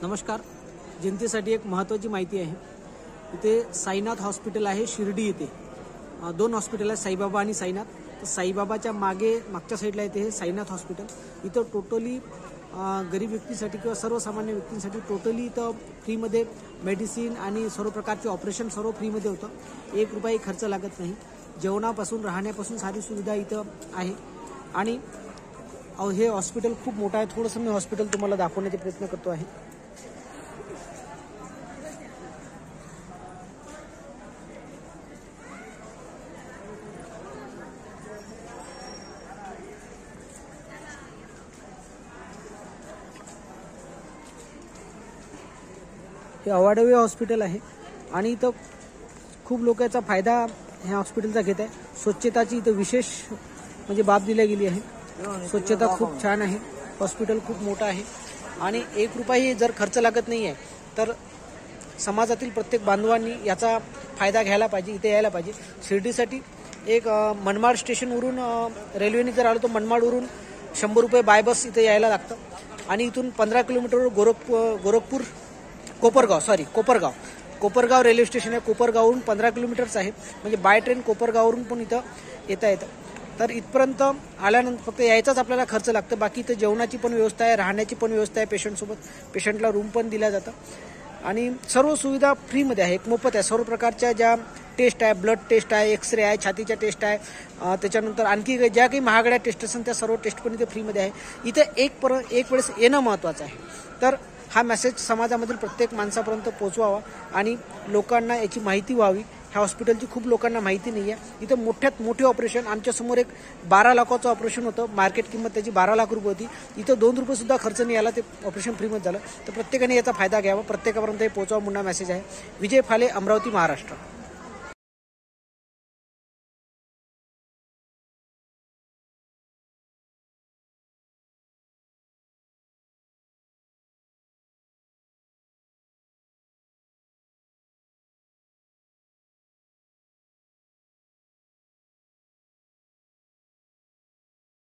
नमस्कार. जनतेसाठी एक महत्त्वाची माहिती आहे. इथे साईनाथ हॉस्पिटल आहे शिर्डी येथे. दोन हॉस्पिटल आहेत, साईबाबा आणि साईनाथ. तर साईबाबाच्या मागच्या साईडला येते हे साईनाथ हॉस्पिटल. इथं टोटली गरीब व्यक्तींसाठी किंवा सर्वसामान्य व्यक्तींसाठी टोटली इथं फ्रीमध्ये मेडिसिन आणि सर्व प्रकारचे ऑपरेशन सर्व फ्रीमध्ये होतं. 1 रुपया खर्च लागत नाही. जेवणापासून राहण्यापासून सारी सुविधा इथं आहे. आणि हे हॉस्पिटल खूप मोठं आहे. थोडंसं मी हॉस्पिटल तुम्हाला दाखवण्याचा प्रयत्न करतो आहे. हे अवाढव्य हॉस्पिटल आहे आणि इथं खूप लोक याचा फायदा ह्या हॉस्पिटलचा घेत आहे. स्वच्छताची इथं विशेष म्हणजे बाब दिली गेली आहे. स्वच्छता खूप छान आहे. हॉस्पिटल खूप मोठं आहे आणि 1 रुपयाही जर खर्च लागत नाही आहे तर समाजातील प्रत्येक बांधवांनी याचा फायदा घ्यायला पाहिजे, इथे यायला पाहिजे. शिर्डीसाठी एक मनमाड स्टेशनवरून रेल्वेने जर आलो तर मनमाडवरून 100 रुपये बाय बस इथे यायला लागतं आणि इथून 15 किलोमीटरवर कोपरगाव रेल्वे स्टेशन आहे. कोपरगाववरून 15 किलोमीटरच आहे. म्हणजे बाय ट्रेन कोपरगाववरून पण इथं येता येतं. तर इथपर्यंत आल्यानंतर फक्त यायचाच आपल्याला खर्च लागतं. बाकी इथं जेवणाची पण व्यवस्था आहे, राहण्याची पण व्यवस्था आहे. पेशंटला रूम पण दिल्या जातं आणि सर्व सुविधा फ्रीमध्ये आहे. एक मोफत आहे. सर्व प्रकारच्या ज्या टेस्ट आहे, ब्लड टेस्ट आहे, एक्सरे आहे, छातीच्या टेस्ट आहे, त्याच्यानंतर आणखी ज्या काही महागड्या टेस्ट असतात त्या सर्व टेस्ट पण इथे फ्रीमध्ये आहे. इथे एक वेळेस येणं महत्त्वाचं आहे. तर हा मेसेज समाजामधील प्रत्येक माणसापर्यंत पोहोचवावा आणि लोकांना याची माहिती व्हावी. ह्या हॉस्पिटलची खूप लोकांना माहिती नाही आहे. इथं मोठ्यात मोठे ऑपरेशन, आमच्यासमोर एक 12 लाखाचं ऑपरेशन होतं. मार्केट किंमत त्याची 12 लाख रुपये होती. इथं 2 रुपये सुद्धा खर्च नाही आला. ते ऑपरेशन फ्रीमध्ये झालं. तर प्रत्येकाने याचा फायदा घ्यावा, प्रत्येकापर्यंत हे पोहोचवा म्हणून मेसेज आहे. विजय फाले, अमरावती, महाराष्ट्र.